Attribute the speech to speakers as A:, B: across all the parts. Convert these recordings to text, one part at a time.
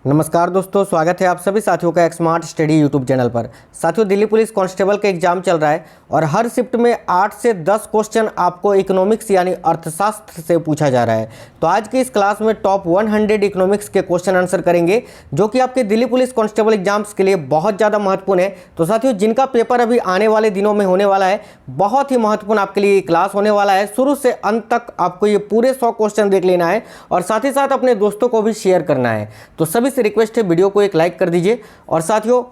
A: नमस्कार दोस्तों, स्वागत है आप सभी साथियों का एक स्मार्ट स्टडी यूट्यूब चैनल पर। साथियों, दिल्ली पुलिस कांस्टेबल का एग्जाम चल रहा है और हर शिफ्ट में 8 से 10 क्वेश्चन आपको इकोनॉमिक्स यानी अर्थशास्त्र से पूछा जा रहा है। तो आज की इस क्लास में टॉप 100 इकोनॉमिक्स के क्वेश्चन आंसर करेंगे, जो कि आपके दिल्ली पुलिस कांस्टेबल एग्जाम्स के लिए बहुत ज़्यादा महत्वपूर्ण है। तो साथियों, जिनका पेपर अभी आने वाले दिनों में होने वाला है, बहुत ही महत्वपूर्ण आपके लिए क्लास होने वाला है। शुरू से अंत तक आपको ये पूरे 100 क्वेश्चन देख लेना है और साथ ही साथ अपने दोस्तों को भी शेयर करना है। तो सभी से रिक्वेस्ट है, वीडियो को एक लाइक कर दीजिए और साथियों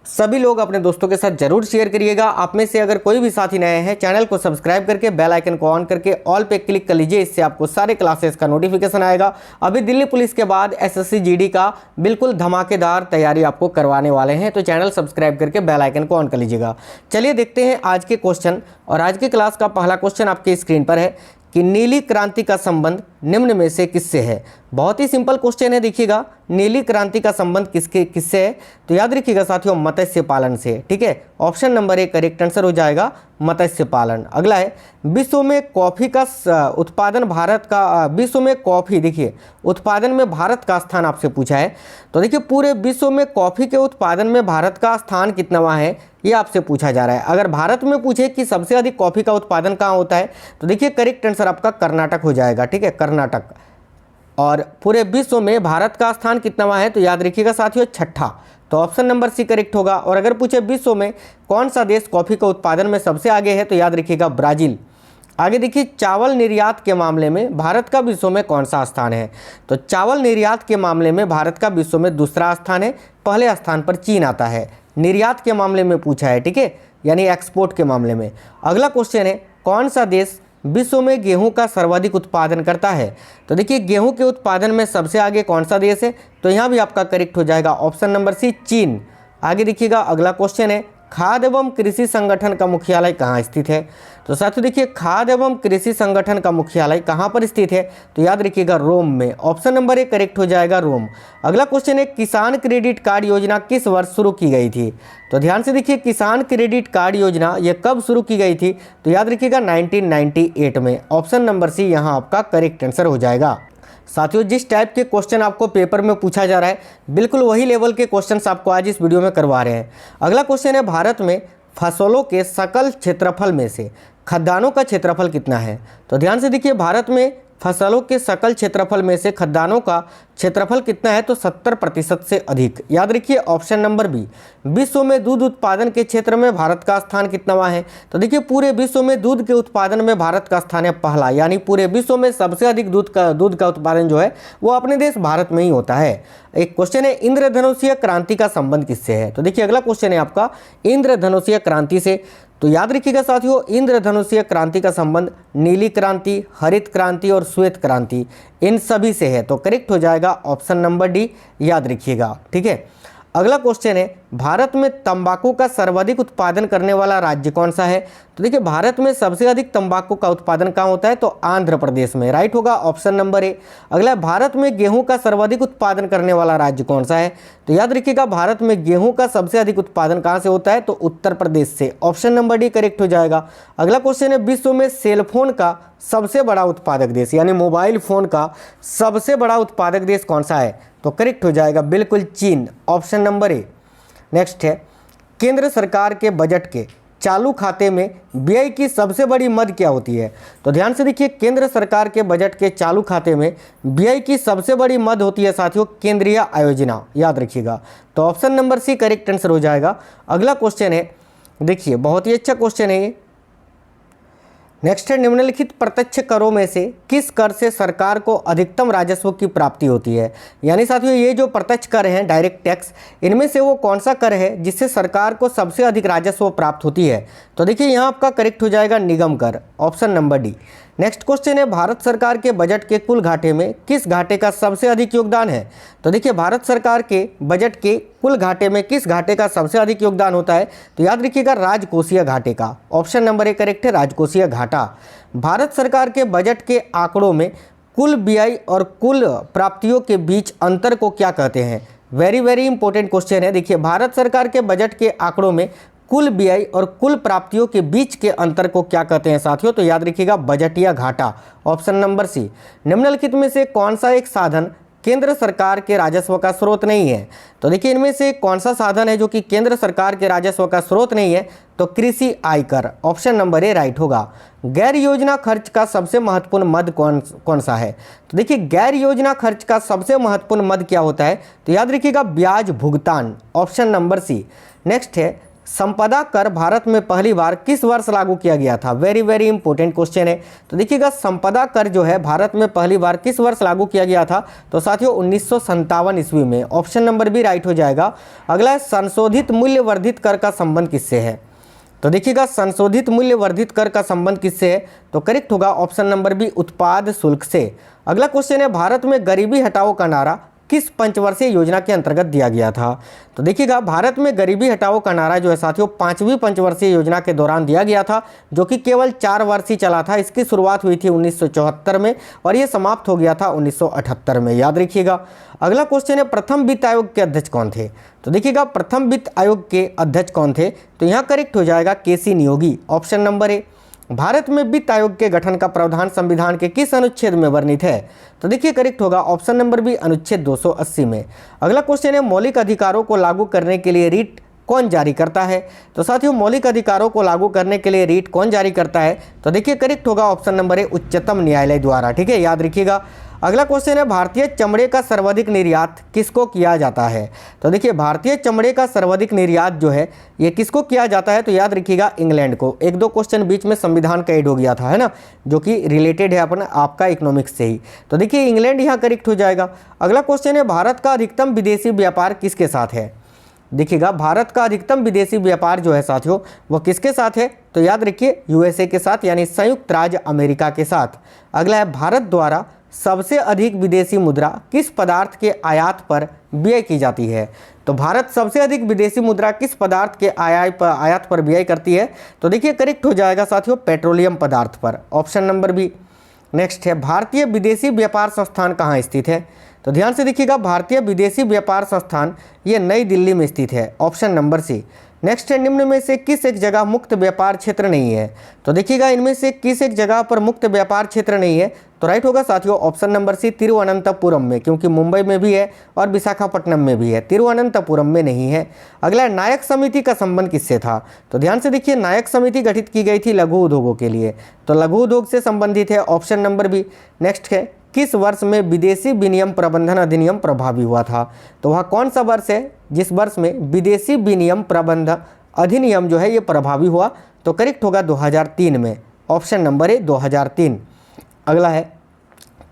A: सभी लोग अपने दोस्तों के साथ जरूर शेयर करिएगा। आप में से अगर कोई भी साथी नए हैं, चैनल को सब्सक्राइब करके बेल आइकन को ऑन करके ऑल पे क्लिक कर लीजिए। इससे आपको सारे क्लासेस का नोटिफिकेशन आएगा। अभी दिल्ली पुलिस के बाद एसएससी जीडी का बिल्कुल धमाकेदार तैयारी आपको करवाने वाले हैं, तो चैनल सब्सक्राइब करके बेल आइकन को ऑन कर लीजिएगा। चलिए देखते हैं आज के क्वेश्चन। और आज की क्लास का पहला क्वेश्चन आपके स्क्रीन पर है कि नीली क्रांति का संबंध निम्न में से किससे है। बहुत ही सिंपल क्वेश्चन है। देखिएगा, नीली क्रांति का संबंध किससे है, तो याद रखिएगा साथियों, मत्स्य पालन से। ठीक है, option number A correct answer हो जाएगा, मत्स्य पालन। अगला है, विश्व में कॉफी का उत्पादन भारत का, विश्व में कॉफी, देखिए उत्पादन में भारत का स्थान आपसे पूछा है। तो देखिए, पूरे विश्व में कॉफी के उत्पादन में भारत का स्थान कितनावां है, ये आपसे पूछा जा रहा है। अगर भारत में पूछे कि सबसे अधिक कॉफी का उत्पादन कहाँ होता है, तो देखिए करेक्ट आंसर आपका कर्नाटक हो जाएगा। ठीक है, कर्नाटक। और पूरे विश्व में भारत का स्थान कितनावां है, तो याद रखिएगा साथियों, छठा। तो ऑप्शन नंबर सी करेक्ट होगा। और अगर पूछे विश्व में कौन सा देश कॉफी के उत्पादन में सबसे आगे है, तो याद रखिएगा ब्राजील। आगे देखिए, चावल निर्यात के मामले में भारत का विश्व में कौन सा स्थान है, तो चावल निर्यात के मामले में भारत का विश्व में दूसरा स्थान है। पहले स्थान पर चीन आता है। निर्यात के मामले में पूछा है, ठीक है, यानी एक्सपोर्ट के मामले में। अगला क्वेश्चन है, कौन सा देश विश्व में गेहूं का सर्वाधिक उत्पादन करता है, तो देखिए गेहूं के उत्पादन में सबसे आगे कौन सा देश है, तो यहाँ भी आपका करेक्ट हो जाएगा ऑप्शन नंबर सी, चीन। आगे देखिएगा, अगला क्वेश्चन है, खाद्य एवं कृषि संगठन का मुख्यालय कहाँ स्थित है, तो साथियों देखिए खाद्य एवं कृषि संगठन का मुख्यालय कहाँ पर स्थित है, तो याद रखिएगा रोम में। ऑप्शन नंबर ए करेक्ट हो जाएगा, रोम। अगला क्वेश्चन है, किसान क्रेडिट कार्ड योजना किस वर्ष शुरू की गई थी, तो ध्यान से देखिए किसान क्रेडिट कार्ड योजना ये कब शुरू की गई थी, तो याद रखिएगा 1998 में। ऑप्शन नंबर सी यहाँ आपका करेक्ट आंसर हो जाएगा। साथियों, जिस टाइप के क्वेश्चन आपको पेपर में पूछा जा रहा है, बिल्कुल वही लेवल के क्वेश्चंस आपको आज इस वीडियो में करवा रहे हैं। अगला क्वेश्चन है, भारत में फसलों के सकल क्षेत्रफल में से खद्यानों का क्षेत्रफल कितना है, तो ध्यान से देखिए भारत में फसलों के सकल क्षेत्रफल में से खद्यानों का क्षेत्रफल कितना है, तो 70% से अधिक। याद रखिए ऑप्शन नंबर बी। विश्व में दूध उत्पादन के क्षेत्र में भारत का स्थान कितनावां है, तो देखिए पूरे विश्व में दूध के उत्पादन में भारत का स्थान है पहला, यानी पूरे विश्व में सबसे अधिक दूध का उत्पादन जो है वो अपने देश भारत में ही होता है। एक क्वेश्चन है, इंद्रधनुषीय क्रांति का संबंध किससे है, तो देखिए अगला क्वेश्चन है आपका इंद्रधनुषीय क्रांति से। तो याद रखिएगा साथियों, इंद्रधनुषीय क्रांति का संबंध नीली क्रांति, हरित क्रांति और श्वेत क्रांति, इन सभी से है। तो करेक्ट हो जाएगा ऑप्शन नंबर डी, याद रखिएगा। ठीक है, अगला क्वेश्चन है, भारत में तंबाकू का सर्वाधिक उत्पादन करने वाला राज्य कौन सा है, तो देखिए भारत में सबसे अधिक तंबाकू का उत्पादन कहाँ होता है, तो आंध्र प्रदेश में। राइट होगा ऑप्शन नंबर ए। अगला, भारत में गेहूं का सर्वाधिक उत्पादन करने वाला राज्य कौन सा है, तो याद रखिएगा भारत में गेहूं का सबसे अधिक उत्पादन कहाँ से होता है, तो उत्तर प्रदेश से। ऑप्शन नंबर डी करेक्ट हो जाएगा। अगला क्वेश्चन है, विश्व में सेलफोन का सबसे बड़ा उत्पादक देश, यानी मोबाइल फोन का सबसे बड़ा उत्पादक देश कौन सा है, तो करेक्ट हो जाएगा बिल्कुल चीन। Option number A. नेक्स्ट है, केंद्र सरकार के बजट के चालू खाते में व्यय की सबसे बड़ी मद क्या होती है, तो ध्यान से देखिए केंद्र सरकार के बजट के चालू खाते में व्यय की सबसे बड़ी मद होती है साथियों केंद्रीय आयोजना। याद रखिएगा, तो option number C correct answer हो जाएगा। अगला क्वेश्चन है, देखिए बहुत ही अच्छा क्वेश्चन है ये। नेक्स्ट है, निम्नलिखित प्रत्यक्ष करों में से किस कर से सरकार को अधिकतम राजस्व की प्राप्ति होती है, यानी साथियों ये जो प्रत्यक्ष कर हैं डायरेक्ट टैक्स, इनमें से वो कौन सा कर है जिससे सरकार को सबसे अधिक राजस्व प्राप्त होती है, तो देखिए यहाँ आपका करेक्ट हो जाएगा निगम कर। Option number D. Next question है, भारत सरकार के बजट के कुल घाटे में किस घाटे का सबसे अधिक योगदान है, तो देखिए भारत सरकार के बजट के कुल घाटे में किस घाटे का सबसे अधिक योगदान होता है, तो याद रखिएगा राजकोषीय घाटे का। ऑप्शन नंबर ए करेक्ट है, राजकोषीय घाटा। भारत सरकार के बजट के आंकड़ों में कुल व्यय और कुल प्राप्तियों के बीच अंतर को क्या कहते हैं, वेरी इंपॉर्टेंट क्वेश्चन है। देखिए भारत सरकार के बजट के आंकड़ों में कुल व्यय और कुल प्राप्तियों के बीच के अंतर को क्या कहते हैं साथियों, तो याद रखिएगा बजटीय घाटा। Option number C. निम्नलिखित में से कौन सा एक साधन केंद्र सरकार के राजस्व का स्रोत नहीं है। तो देखिए इनमें से कौन सा साधन है जो कि केंद्र सरकार के राजस्व का स्रोत नहीं है, तो कृषि आयकर, ऑप्शन नंबर ए राइट होगा। गैर योजना खर्च का सबसे महत्वपूर्ण मद कौन सा है? तो देखिए गैर योजना खर्च का सबसे महत्वपूर्ण मद क्या होता है? तो याद रखिएगा ब्याज भुगतान, ऑप्शन नंबर सी। नेक्स्ट है संपदा कर भारत में पहली बार किस वर्ष लागू किया गया था? वेरी वेरी इंपॉर्टेंट क्वेश्चन है। तो देखिएगा संपदा कर जो है भारत में पहली बार किस वर्ष लागू किया गया था? तो साथियों 1957 ईस्वी में, ऑप्शन नंबर बी राइट हो जाएगा। अगला है संशोधित मूल्य वर्धित कर का संबंध किससे है? तो देखिएगा संशोधित मूल्य वर्धित कर का संबंध किससे है? तो करेक्ट होगा ऑप्शन नंबर बी उत्पाद शुल्क से। अगला क्वेश्चन है भारत में गरीबी हटाओ का नारा किस पंचवर्षीय योजना के अंतर्गत दिया गया था? तो देखिएगा भारत में गरीबी हटाओ का नारा जो है साथियों 5वीं पंचवर्षीय योजना के दौरान दिया गया था, जो कि केवल 4 वर्ष ही चला था। इसकी शुरुआत हुई थी 1974 में और ये समाप्त हो गया था 1978 में, याद रखिएगा। अगला क्वेश्चन है प्रथम वित्त आयोग के अध्यक्ष कौन थे? तो देखिएगा प्रथम वित्त आयोग के अध्यक्ष कौन थे? तो यहाँ करेक्ट हो जाएगा K C Neogy, option number A. Bharat में वित्त आयोग के गठन का प्रावधान संविधान के किस अनुच्छेद में वर्णित है? तो देखिए करेक्ट होगा ऑप्शन नंबर बी अनुच्छेद 280 में। अगला क्वेश्चन है मौलिक अधिकारों को लागू करने के लिए रीट कौन जारी करता है? तो साथियों मौलिक अधिकारों को लागू करने के लिए रीट कौन जारी करता है? तो देखिए करेक्ट होगा ऑप्शन नंबर ए उच्चतम न्यायालय द्वारा, ठीक है, याद रखिएगा। अगला क्वेश्चन है भारतीय चमड़े का सर्वाधिक निर्यात किसको किया जाता है? तो देखिए भारतीय चमड़े का सर्वाधिक निर्यात जो है ये किसको किया जाता है? तो याद रखिएगा इंग्लैंड को। 1-2 क्वेश्चन बीच में संविधान का ऐड हो गया था, है ना, जो कि रिलेटेड है अपना आपका इकोनॉमिक्स से ही। तो देखिए इंग्लैंड यहाँ करेक्ट हो जाएगा। अगला क्वेश्चन है भारत का अधिकतम विदेशी व्यापार किसके साथ है? देखिएगा भारत का अधिकतम विदेशी व्यापार जो है साथियों वो किसके साथ है? तो याद रखिए यूएसए के साथ, यानी संयुक्त राज्य अमेरिका के साथ। अगला है भारत द्वारा सबसे अधिक विदेशी मुद्रा किस पदार्थ के आयात पर व्यय की जाती है? तो भारत सबसे अधिक विदेशी मुद्रा किस पदार्थ के आयात पर व्यय करती है? तो देखिए करेक्ट हो जाएगा साथियों पेट्रोलियम पदार्थ पर, ऑप्शन नंबर बी। नेक्स्ट है भारतीय विदेशी व्यापार संस्थान कहाँ स्थित है? तो ध्यान से देखिएगा भारतीय विदेशी व्यापार संस्थान ये नई दिल्ली में स्थित है, ऑप्शन नंबर सी। नेक्स्ट है निम्न में से किस एक जगह मुक्त व्यापार क्षेत्र नहीं है? तो देखिएगा इनमें से किस एक जगह पर मुक्त व्यापार क्षेत्र नहीं है? तो राइट होगा साथियों ऑप्शन नंबर सी तिरुवनंतपुरम में, क्योंकि मुंबई में भी है और विशाखापट्टनम में भी है, तिरुवनंतपुरम में नहीं है। अगला नायक समिति का संबंध किससे था? तो ध्यान से देखिए नायक समिति गठित की गई थी लघु उद्योगों के लिए, तो लघु उद्योग से संबंधित है, ऑप्शन नंबर बी। नेक्स्ट है किस वर्ष में विदेशी विनिमय प्रबंधन अधिनियम प्रभावी हुआ था? तो वह कौन सा वर्ष है जिस वर्ष में विदेशी विनिमय प्रबंधन अधिनियम जो है ये प्रभावी हुआ? तो करेक्ट होगा 2003 में, ऑप्शन नंबर ए 2003। अगला है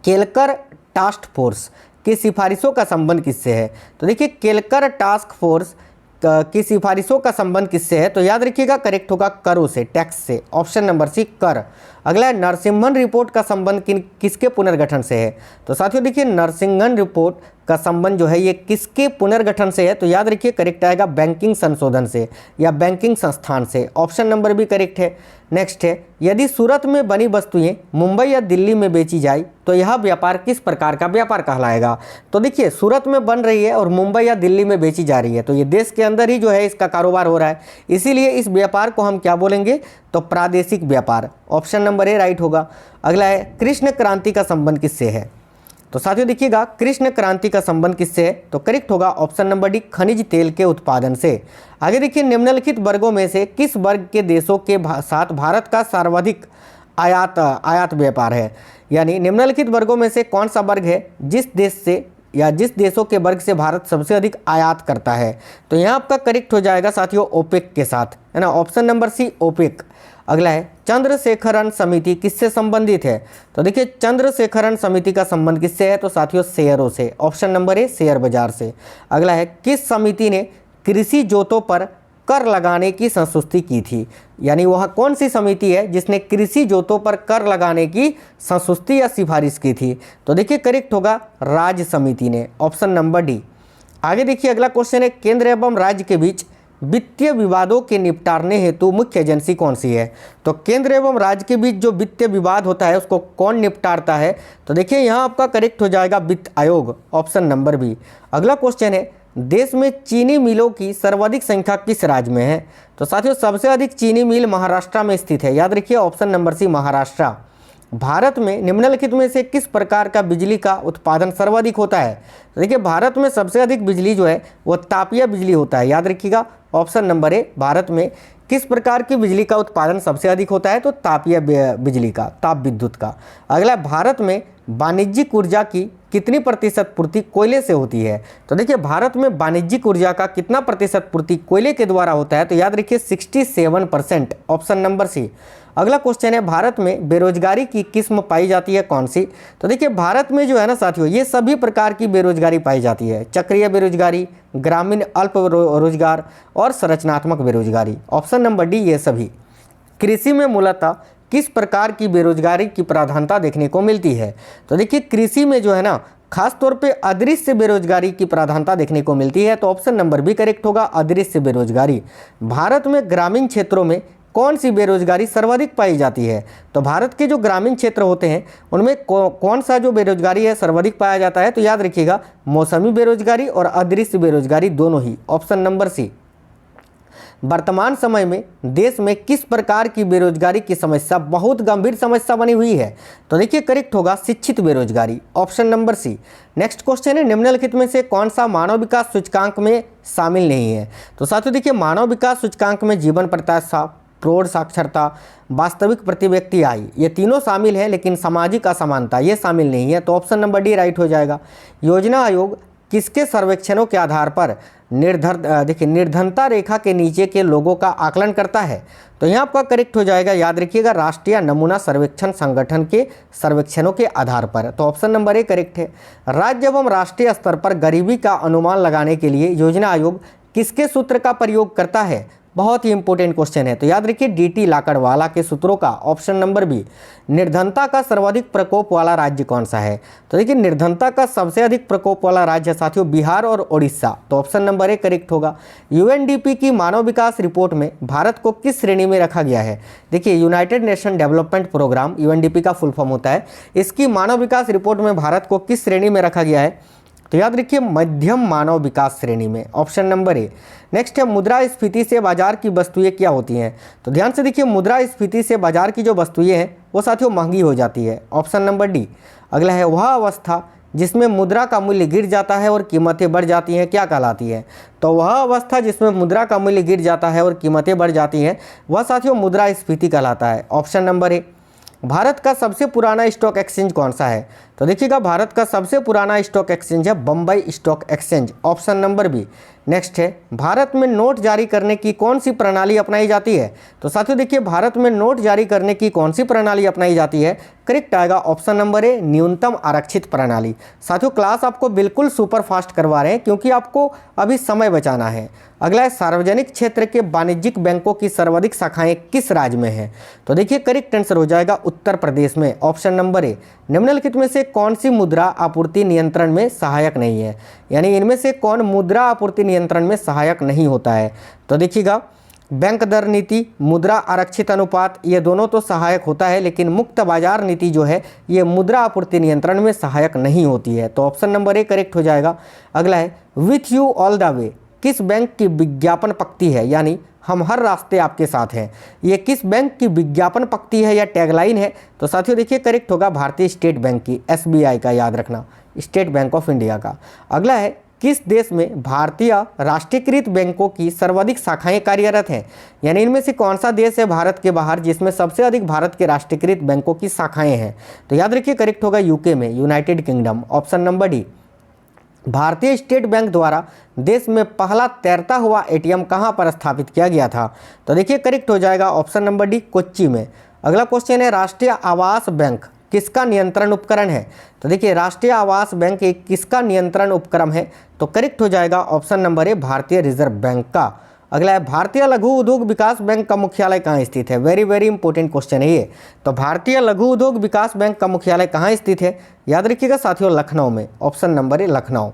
A: केलकर टास्क फोर्स की सिफारिशों का संबंध किससे है? तो देखिए केलकर टास्क फोर्स की सिफारिशों का संबंध किससे है? तो याद रखिएगा करेक्ट होगा करों से, टैक्स से, ऑप्शन नंबर सी कर। अगला है नरसिम्हन रिपोर्ट का संबंध किसके पुनर्गठन से है? तो साथियों देखिए नरसिम्हन रिपोर्ट का संबंध जो है ये किसके पुनर्गठन से है? तो याद रखिए करेक्ट आएगा बैंकिंग संशोधन से या बैंकिंग संस्थान से, ऑप्शन नंबर भी करेक्ट है। नेक्स्ट है यदि सूरत में बनी वस्तुएं मुंबई या दिल्ली में बेची जाए तो यह व्यापार किस प्रकार का व्यापार कहलाएगा? तो देखिए सूरत में बन रही है और मुंबई या दिल्ली में बेची जा रही है, तो ये देश के अंदर ही जो है इसका कारोबार हो रहा है, इसीलिए इस व्यापार को हम क्या बोलेंगे? तो प्रादेशिक व्यापार, ऑप्शन नंबर ए राइट होगा। अगला है कृष्ण क्रांति का संबंध किससे है? तो साथियों देखिएगा कृष्ण क्रांति का संबंध किससे है? तो करेक्ट होगा ऑप्शन नंबर डी खनिज तेल के उत्पादन से। आगे देखिए निम्नलिखित वर्गों में से किस वर्ग के देशों के साथ भारत का सर्वाधिक आयात व्यापार है? यानी निम्नलिखित वर्गों में से कौन सा वर्ग है जिस देश से या जिस देशों के वर्ग से भारत सबसे अधिक आयात करता है? तो यहाँ आपका करेक्ट हो जाएगा साथियों ओपेक के साथ, है ना, ऑप्शन नंबर सी ओपेक। अगला है चंद्रशेखरन समिति किससे संबंधित है? तो देखिए चंद्रशेखरन समिति का संबंध किससे है? तो साथियों शेयरों से, ऑप्शन नंबर ए शेयर बाजार से। अगला है किस समिति ने कृषि जोतों पर कर लगाने की संस्तुति की थी? यानी वह कौन सी समिति है जिसने कृषि जोतों पर कर लगाने की संस्तुति या सिफारिश की थी? तो देखिए करेक्ट होगा राज्य समिति ने, ऑप्शन नंबर डी। आगे देखिए अगला क्वेश्चन है केंद्र एवं राज्य के बीच वित्तीय विवादों के निपटारने हेतु मुख्य एजेंसी कौन सी है? तो केंद्र एवं राज्य के बीच जो वित्तीय विवाद होता है उसको कौन निपटारता है? तो देखिए यहाँ आपका करेक्ट हो जाएगा वित्त आयोग, ऑप्शन नंबर बी। अगला क्वेश्चन है देश में चीनी मिलों की सर्वाधिक संख्या किस राज्य में है? तो साथियों सबसे अधिक चीनी मिल महाराष्ट्र में स्थित है, याद रखिए option number C Maharashtra. Bharat में निम्नलिखित में से किस प्रकार का बिजली का उत्पादन सर्वाधिक होता है? तो देखिए भारत में सबसे अधिक बिजली जो है वो तापीय बिजली होता है। याद रखिएगा ऑप्शन नंबर ए, भारत में किस प्रकार की बिजली का उत्पादन सबसे अधिक होता है? तो तापीय बिजली का, ताप विद्युत का। अगला, भारत में वाणिज्यिक ऊर्जा की कितनी प्रतिशत पूर्ति कोयले से होती है? तो देखिए भारत में वाणिज्यिक ऊर्जा का कितना प्रतिशत पूर्ति कोयले के द्वारा होता है? तो याद रखिए 67%, ऑप्शन नंबर सी। अगला क्वेश्चन है, भारत में बेरोजगारी की किस्म पाई जाती है कौन सी? तो देखिए भारत में जो है ना साथियों, ये सभी प्रकार की बेरोजगारी पाई जाती है। चक्रीय बेरोजगारी, ग्रामीण अल्प रोजगार और संरचनात्मक बेरोजगारी, ऑप्शन नंबर डी ये सभी। कृषि में मूलतः किस प्रकार की बेरोजगारी की प्रधानता देखने को मिलती है? तो देखिए कृषि में जो है ना खास तौर पे अदृश्य बेरोजगारी की प्रधानता देखने को मिलती है। तो ऑप्शन नंबर बी करेक्ट होगा, अदृश्य बेरोजगारी। भारत में ग्रामीण क्षेत्रों में कौन सी बेरोजगारी सर्वाधिक पाई जाती है? तो भारत के जो ग्रामीण क्षेत्र होते हैं उनमें कौन सा जो बेरोजगारी है सर्वाधिक पाया जाता है? तो याद रखिएगा मौसमी बेरोजगारी और अदृश्य बेरोजगारी दोनों ही, ऑप्शन नंबर सी। वर्तमान समय में देश में किस प्रकार की बेरोजगारी की समस्या बहुत गंभीर समस्या बनी हुई है? तो देखिए करेक्ट होगा शिक्षित बेरोजगारी, option number C. Next question है, निम्नलिखित में से कौन सा मानव विकास सूचकांक में शामिल नहीं है? तो साथियों देखिए मानव विकास सूचकांक में जीवन प्रत्याशा, प्रौढ़ साक्षरता, वास्तविक प्रति व्यक्ति आय, ये तीनों शामिल है, लेकिन सामाजिक असमानता ये शामिल नहीं है। तो ऑप्शन नंबर डी राइट हो जाएगा। योजना आयोग किसके सर्वेक्षणों के आधार पर निर्धनता रेखा के नीचे के लोगों का आकलन करता है? तो यहाँ आपका करेक्ट हो जाएगा, याद रखिएगा राष्ट्रीय नमूना सर्वेक्षण संगठन के सर्वेक्षणों के आधार पर। तो ऑप्शन नंबर ए करेक्ट है। राज्य एवं राष्ट्रीय स्तर पर गरीबी का अनुमान लगाने के लिए योजना आयोग किसके सूत्र का प्रयोग करता है? बहुत ही इंपॉर्टेंट क्वेश्चन है। तो याद रखिए डीटी लाकड़वाला के सूत्रों का, ऑप्शन नंबर बी। निर्धनता का सर्वाधिक प्रकोप वाला राज्य कौन सा है? तो देखिए निर्धनता का सबसे अधिक प्रकोप वाला राज्य साथियों बिहार और ओडिशा। तो ऑप्शन नंबर ए करेक्ट होगा। यूएनडीपी की मानव विकास रिपोर्ट में भारत को किस श्रेणी में रखा गया है? देखिए United Nation Development Programme, UNDP का फुल फॉर्म होता है, इसकी मानव विकास रिपोर्ट में भारत को किस श्रेणी में रखा गया है? तो याद रखिए मध्यम मानव विकास श्रेणी में, ऑप्शन नंबर ए। नेक्स्ट है, मुद्रास्फीति से बाजार की वस्तुएं क्या होती हैं? तो ध्यान से देखिए मुद्रास्फीति से बाजार की जो वस्तुएं हैं वो साथियों महंगी हो जाती है, ऑप्शन नंबर डी। अगला है, वह अवस्था जिसमें मुद्रा का मूल्य गिर जाता है और कीमतें बढ़ जाती हैं क्या कहलाती है? तो वह अवस्था जिसमें मुद्रा का मूल्य गिर जाता है और कीमतें बढ़ जाती हैं वह साथियों मुद्रास्फीति कहलाता है, ऑप्शन नंबर ए। भारत का सबसे पुराना स्टॉक एक्सचेंज कौन सा है? तो देखिएगा भारत का सबसे पुराना स्टॉक एक्सचेंज है Bombay stock exchange, option number B. Next है, भारत में नोट जारी करने की कौन सी प्रणाली अपनाई जाती है? तो साथियों देखिए भारत में नोट जारी करने की कौन सी प्रणाली अपनाई जाती है? करेक्ट आएगा ऑप्शन नंबर ए, न्यूनतम आरक्षित प्रणाली। साथियों क्लास आपको बिल्कुल सुपर फास्ट करवा रहे हैं क्योंकि आपको अभी समय बचाना है। अगला है, सार्वजनिक क्षेत्र के वाणिज्यिक बैंकों की सर्वाधिक शाखाएं किस राज्य में हैं? तो देखिए करेक्ट आंसर हो जाएगा उत्तर प्रदेश में, ऑप्शन नंबर ए। निम्नलिखित में से कौन सी मुद्रा आपूर्ति नियंत्रण में सहायक नहीं है? यानी इनमें से कौन मुद्रा आपूर्ति नियंत्रण में सहायक नहीं होता है? तो देखिएगा बैंक दर नीति, मुद्रा आरक्षित अनुपात, ये दोनों तो सहायक होता है, लेकिन मुक्त बाजार नीति जो है ये मुद्रा आपूर्ति नियंत्रण में सहायक नहीं होती है। तो ऑप्शन नंबर ए करेक्ट हो जाएगा। अगला है, with you all the way किस बैंक की विज्ञापन पंक्ति है? यानी हम हर रास्ते आपके साथ हैं, ये किस बैंक की विज्ञापन पंक्ति है या टैगलाइन है? तो साथियों देखिए करेक्ट होगा भारतीय स्टेट बैंक की, एसबीआई का, याद रखना, स्टेट बैंक ऑफ इंडिया का। अगला है, किस देश में भारतीय राष्ट्रीयकृत बैंकों की सर्वाधिक शाखाएं कार्यरत हैं? यानी इनमें से कौन सा देश है भारत के बाहर जिसमें सबसे अधिक भारत के राष्ट्रीयकृत बैंकों की शाखाएं हैं? तो याद रखिए करेक्ट होगा यूके में, United kingdom, option number D. भारतीय स्टेट बैंक द्वारा देश में पहला तैरता हुआ एटीएम कहां पर स्थापित किया गया था? तो देखिए करेक्ट हो जाएगा ऑप्शन नंबर डी, कोच्चि में। अगला क्वेश्चन है, राष्ट्रीय आवास बैंक किसका नियंत्रण उपकरण है? तो देखिए राष्ट्रीय आवास बैंक एक किसका नियंत्रण उपक्रम है? तो करेक्ट हो जाएगा ऑप्शन नंबर ए, भारतीय रिजर्व बैंक का। अगला है, भारतीय लघु उद्योग विकास बैंक का मुख्यालय कहाँ स्थित है? वेरी वेरी इंपॉर्टेंट क्वेश्चन है ये। तो भारतीय लघु उद्योग विकास बैंक का मुख्यालय कहाँ स्थित है? याद रखिएगा साथियों लखनऊ में, ऑप्शन नंबर ए लखनऊ।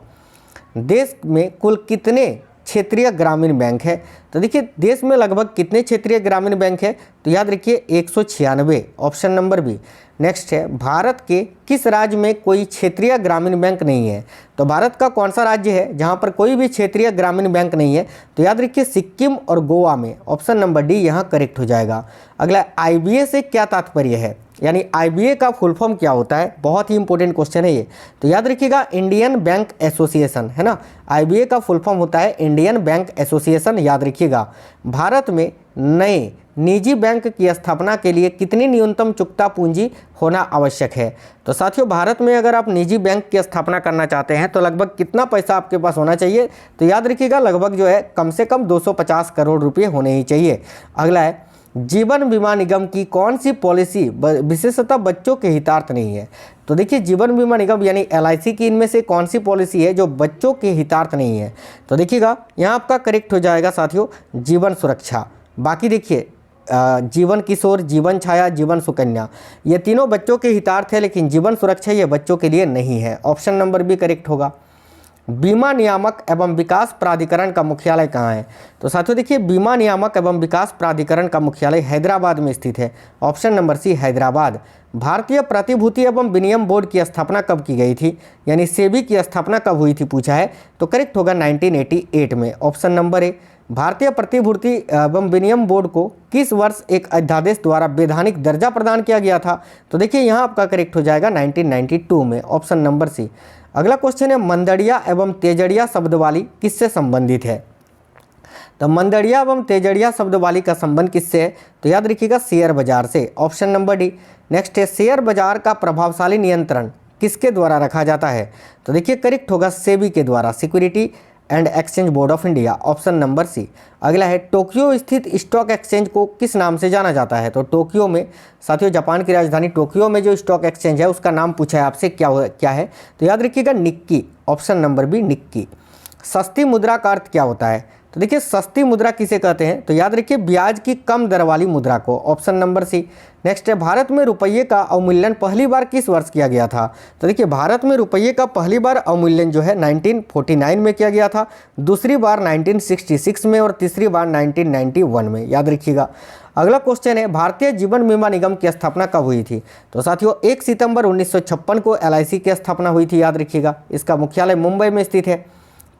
A: देश में कुल कितने क्षेत्रीय ग्रामीण बैंक है? तो देखिए देश में लगभग कितने क्षेत्रीय ग्रामीण बैंक है? तो याद रखिए 196, ऑप्शन नंबर बी। नेक्स्ट है, भारत के किस राज्य में कोई क्षेत्रीय ग्रामीण बैंक नहीं है? तो भारत का कौन सा राज्य है जहां पर कोई भी क्षेत्रीय ग्रामीण बैंक नहीं है? तो याद रखिए सिक्किम और गोवा में, ऑप्शन नंबर डी यहां करेक्ट हो जाएगा। अगला, आईबीए से क्या तात्पर्य है? यानी IBA का फुल फॉर्म क्या होता है, बहुत ही इंपॉर्टेंट क्वेश्चन है ये। तो याद रखिएगा इंडियन बैंक एसोसिएशन है ना, IBA का फुल फॉर्म होता है इंडियन बैंक एसोसिएशन, याद रखिएगा। भारत में नए निजी बैंक की स्थापना के लिए कितनी न्यूनतम चुकता पूंजी होना आवश्यक है। तो साथियों भारत में अगर आप निजी बैंक की स्थापना करना चाहते हैं तो लगभग कितना पैसा आपके पास होना चाहिए, तो याद रखिएगा लगभग जो है कम से कम 250 करोड़ रुपये होने ही चाहिए। अगला है जीवन बीमा निगम की कौन सी पॉलिसी विशेषतः बच्चों के हितार्थ नहीं है। तो देखिए जीवन बीमा निगम यानी LIC की इनमें से कौन सी पॉलिसी है जो बच्चों के हितार्थ नहीं है। तो देखिएगा यहाँ आपका करेक्ट हो जाएगा साथियों जीवन सुरक्षा। बाकी देखिए जीवन किशोर, जीवन छाया, जीवन सुकन्या, ये तीनों बच्चों के हितार्थ है, लेकिन जीवन सुरक्षा ये बच्चों के लिए नहीं है। ऑप्शन नंबर बी करेक्ट होगा। बीमा नियामक एवं विकास प्राधिकरण का मुख्यालय कहाँ है। तो साथियों देखिए बीमा नियामक एवं विकास प्राधिकरण का मुख्यालय हैदराबाद में स्थित है। Option number C Hyderabad. भारतीय प्रतिभूति एवं विनिमय बोर्ड की स्थापना कब की गई थी, यानी सेबी की स्थापना कब हुई थी पूछा है, तो करेक्ट होगा 1988 में। ऑप्शन नंबर ए। भारतीय प्रतिभूति एवं विनिमय बोर्ड को किस वर्ष एक अध्यादेश द्वारा वैधानिक दर्जा प्रदान किया गया था। तो देखिए यहाँ आपका करेक्ट हो जाएगा 1992 में। Option number C. अगला क्वेश्चन है मंदड़िया एवं तेजड़िया शब्दवाली किससे संबंधित है। तो मंदड़िया एवं तेजड़िया शब्दवाली का संबंध किससे है, तो याद रखिएगा शेयर बाजार से। Option number D. नेक्स्ट है शेयर बाजार का प्रभावशाली नियंत्रण किसके द्वारा रखा जाता है। तो देखिए करेक्ट होगा सेबी के द्वारा, security and exchange board of India. Option number C. अगला है टोक्यो स्थित स्टॉक एक्सचेंज को किस नाम से जाना जाता है। तो टोक्यो में साथियों जापान की राजधानी टोक्यो में जो स्टॉक एक्सचेंज है उसका नाम पूछा है आपसे क्या है, तो याद रखिएगा Nikkei. Option number B Nikkei. सस्ती मुद्रा का अर्थ क्या होता है। तो देखिए सस्ती मुद्रा किसे कहते हैं, तो याद रखिए ब्याज की कम दर वाली मुद्रा को। Option number C. नेक्स्ट है भारत में रुपये का अवमूल्यन पहली बार किस वर्ष किया गया था। तो देखिए भारत में रुपये का पहली बार अवमूल्यन जो है 1949 में किया गया था, दूसरी बार 1966 में और तीसरी बार 1991 में, याद रखिएगा। अगला क्वेश्चन है भारतीय जीवन बीमा निगम की स्थापना कब हुई थी। तो साथियों 1 सितंबर 1956 को LIC की स्थापना हुई थी, याद रखिएगा। इसका मुख्यालय मुंबई में स्थित है।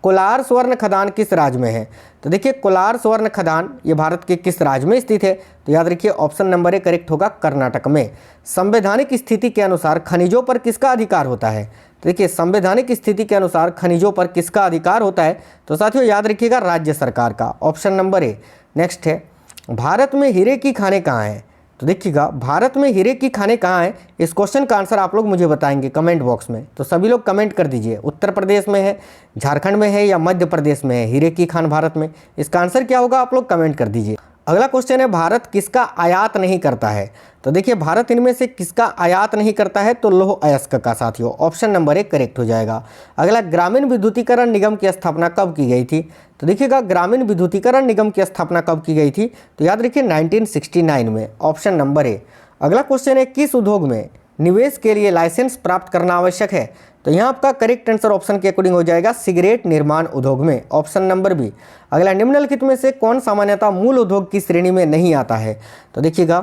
A: कोलार स्वर्ण खदान किस राज्य में है। तो देखिए कोलार स्वर्ण खदान ये भारत के किस राज्य में स्थित है, तो याद रखिए ऑप्शन नंबर ए करेक्ट होगा कर्नाटक में। संवैधानिक स्थिति के अनुसार खनिजों पर किसका अधिकार होता है। तो देखिए संवैधानिक स्थिति के अनुसार खनिजों पर किसका अधिकार होता है, तो साथियों याद रखिएगा राज्य सरकार का। Option number A. नेक्स्ट है भारत में हीरे की खानें कहाँ हैं। तो देखिएगा भारत में हीरे की खानें कहाँ हैं, इस क्वेश्चन का आंसर आप लोग मुझे बताएंगे कमेंट बॉक्स में। तो सभी लोग कमेंट कर दीजिए, उत्तर प्रदेश में है, झारखंड में है या मध्य प्रदेश में है हीरे की खान भारत में। इसका आंसर क्या होगा आप लोग कमेंट कर दीजिए। अगला क्वेश्चन है भारत किसका आयात नहीं करता है। तो देखिए भारत इनमें से किसका आयात नहीं करता है, तो लौह अयस्क का साथियों। ऑप्शन नंबर ए करेक्ट हो जाएगा। अगला ग्रामीण विद्युतीकरण निगम की स्थापना कब की गई थी। तो देखिएगा ग्रामीण विद्युतीकरण निगम की स्थापना कब की गई थी, तो याद रखिए 1969 में। ऑप्शन नंबर ए। अगला क्वेश्चन है किस उद्योग में निवेश के लिए लाइसेंस प्राप्त करना आवश्यक है। तो यहाँ आपका करेक्ट आंसर ऑप्शन के अकॉर्डिंग हो जाएगा सिगरेट निर्माण उद्योग में। Option number B. अगला निम्नलिखित में से कौन सामान्यतः मूल उद्योग की श्रेणी में नहीं आता है। तो देखिएगा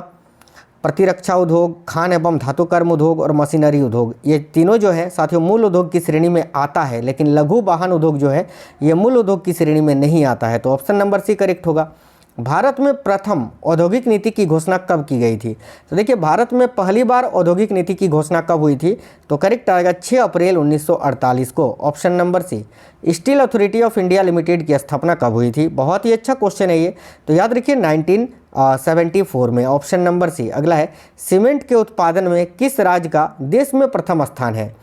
A: प्रतिरक्षा उद्योग, खान एवं धातुकर्म उद्योग और मशीनरी उद्योग, ये तीनों जो है साथियों मूल उद्योग की श्रेणी में आता है, लेकिन लघु वाहन उद्योग जो है ये मूल उद्योग की श्रेणी में नहीं आता है। तो ऑप्शन नंबर सी करेक्ट होगा। भारत में प्रथम औद्योगिक नीति की घोषणा कब की गई थी। तो देखिए भारत में पहली बार औद्योगिक नीति की घोषणा कब हुई थी, तो करेक्ट आएगा 6 अप्रैल 1948 को। Option number C. Steel authority of India limited की स्थापना कब हुई थी। बहुत ही अच्छा क्वेश्चन है ये, तो याद रखिए 1974 में। Option number C. अगला है सीमेंट के उत्पादन में किस राज्य का देश में प्रथम स्थान है।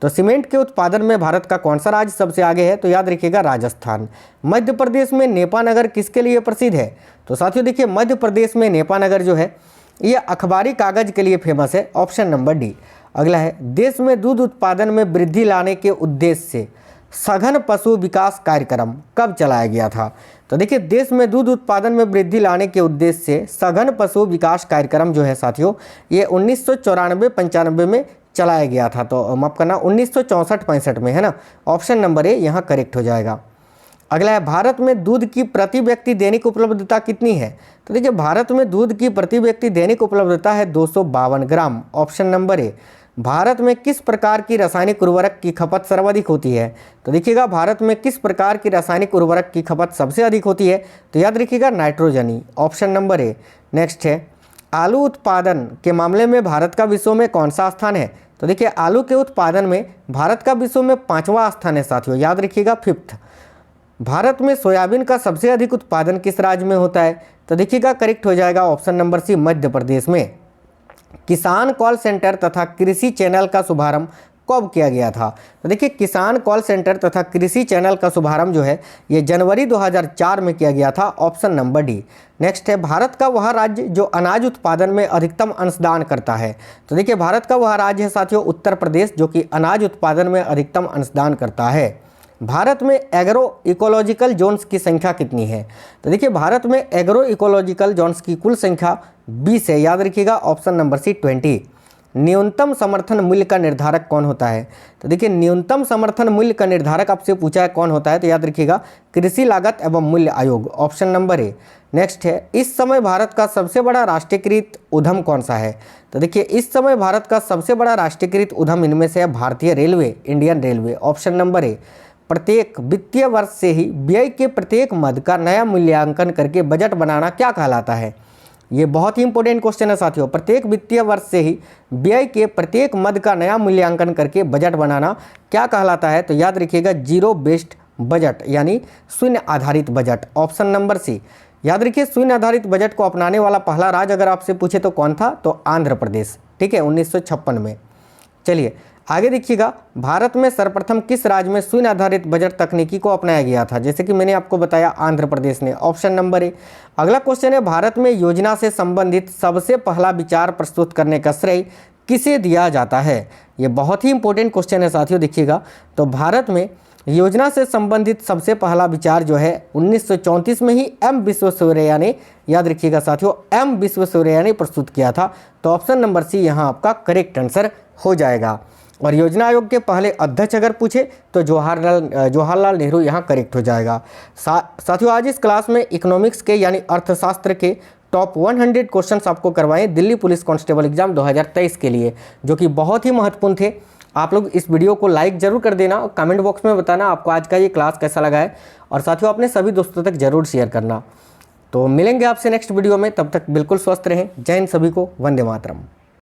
A: तो सीमेंट के उत्पादन में भारत का कौन सा राज्य सबसे आगे है, तो याद रखिएगा राजस्थान। मध्य प्रदेश में नेपानगर किसके लिए प्रसिद्ध है। तो साथियों देखिए मध्य प्रदेश में नेपानगर जो है ये अखबारी कागज के लिए फेमस है। Option number D. अगला है देश में दूध उत्पादन में वृद्धि लाने के उद्देश्य से सघन पशु विकास कार्यक्रम कब चलाया गया था। तो देखिए देश में दूध उत्पादन में वृद्धि लाने के उद्देश्य से सघन पशु विकास कार्यक्रम जो है साथियों ये 1994-95 में चलाया गया था। तो माफ करना 1964-65 में है ना। ऑप्शन नंबर ए यहाँ करेक्ट हो जाएगा। अगला है भारत में दूध की प्रति व्यक्ति दैनिक उपलब्धता कितनी है। तो देखिए भारत में दूध की प्रति व्यक्ति दैनिक उपलब्धता है 252 gram. Option number A. Bharat में किस प्रकार की रासायनिक उर्वरक की खपत सर्वाधिक होती है। तो देखिएगा भारत में किस प्रकार की रासायनिक उर्वरक की खपत सबसे अधिक होती है, तो याद रखिएगा नाइट्रोजनी। Option number A. नेक्स्ट है आलू उत्पादन के मामले में भारत का विश्व में कौन सा स्थान है? तो देखिए आलू के उत्पादन में भारत का विश्व में 5वां स्थान है साथियों, याद रखिएगा 5th। भारत में सोयाबीन का सबसे अधिक उत्पादन किस राज्य में होता है? तो देखिएगा करेक्ट हो जाएगा ऑप्शन नंबर सी, मध्य प्रदेश में। किसान कॉल सेंटर तथा कृषि चैनल का शुभारंभ कब किया गया था? तो देखिए किसान कॉल सेंटर तथा कृषि चैनल का शुभारंभ जो है ये जनवरी 2004 में किया गया था, ऑप्शन नंबर डी। नेक्स्ट है भारत का वह राज्य जो अनाज उत्पादन में अधिकतम अंशदान करता है। तो देखिए भारत का वह राज्य है साथियों उत्तर प्रदेश, जो कि अनाज उत्पादन में अधिकतम अंशदान करता है। भारत में एग्रो इकोलॉजिकल जोन्स की संख्या कितनी है? तो देखिए भारत में एग्रो इकोलॉजिकल जोन्स की कुल संख्या 20 है, याद रखिएगा ऑप्शन नंबर सी 20। न्यूनतम समर्थन मूल्य का निर्धारक कौन होता है? तो देखिए न्यूनतम समर्थन मूल्य का निर्धारक आपसे पूछा है कौन होता है, तो याद रखिएगा कृषि लागत एवं मूल्य आयोग, ऑप्शन नंबर ए। नेक्स्ट है इस समय भारत का सबसे बड़ा राष्ट्रीयकृत उद्यम कौन सा है? तो देखिए इस समय भारत का सबसे बड़ा राष्ट्रीयकृत उद्यम इनमें से है भारतीय railway, Indian railway, option number ए। प्रत्येक वित्तीय वर्ष से ही व्यय के प्रत्येक मद का नया मूल्यांकन करके बजट बनाना क्या कहलाता है? ये बहुत ही इंपॉर्टेंट क्वेश्चन है साथियों। प्रत्येक वित्तीय वर्ष से ही व्यय के प्रत्येक मद का नया मूल्यांकन करके बजट बनाना क्या कहलाता है? तो याद रखिएगा जीरो बेस्ड बजट, यानी शून्य आधारित बजट, ऑप्शन नंबर सी। याद रखिए शून्य आधारित बजट को अपनाने वाला पहला राज्य अगर आपसे पूछे तो कौन था? तो आंध्र प्रदेश, ठीक है, 1956 में। चलिए आगे देखिएगा, भारत में सर्वप्रथम किस राज्य में शून्य आधारित बजट तकनीकी को अपनाया गया था? जैसे कि मैंने आपको बताया आंध्र प्रदेश ने, ऑप्शन नंबर ए। अगला क्वेश्चन है भारत में योजना से संबंधित सबसे पहला विचार प्रस्तुत करने का श्रेय किसे दिया जाता है? ये बहुत ही इंपॉर्टेंट क्वेश्चन है साथियों, देखिएगा। तो भारत में योजना से संबंधित सबसे पहला विचार जो है 1934 में ही एम विश्वेश्वरैया ने, याद रखिएगा साथियों, एम विश्वेश्वरैया ने प्रस्तुत किया था। तो ऑप्शन नंबर सी यहाँ आपका करेक्ट आंसर हो जाएगा। और योजना आयोग के पहले अध्यक्ष अगर पूछे तो जवाहरलाल नेहरू यहाँ करेक्ट हो जाएगा। साथियों आज इस क्लास में इकोनॉमिक्स के यानी अर्थशास्त्र के टॉप 100 क्वेश्चंस आपको करवाए दिल्ली पुलिस कांस्टेबल एग्जाम 2023 के लिए, जो कि बहुत ही महत्वपूर्ण थे। आप लोग इस वीडियो को लाइक जरूर कर देना और कमेंट बॉक्स में बताना आपको आज का ये क्लास कैसा लगा है, और साथियों अपने सभी दोस्तों तक जरूर शेयर करना। तो मिलेंगे आपसे नेक्स्ट वीडियो में, तब तक बिल्कुल स्वस्थ रहें। जय हिंद सभी को, वंदे मातरम।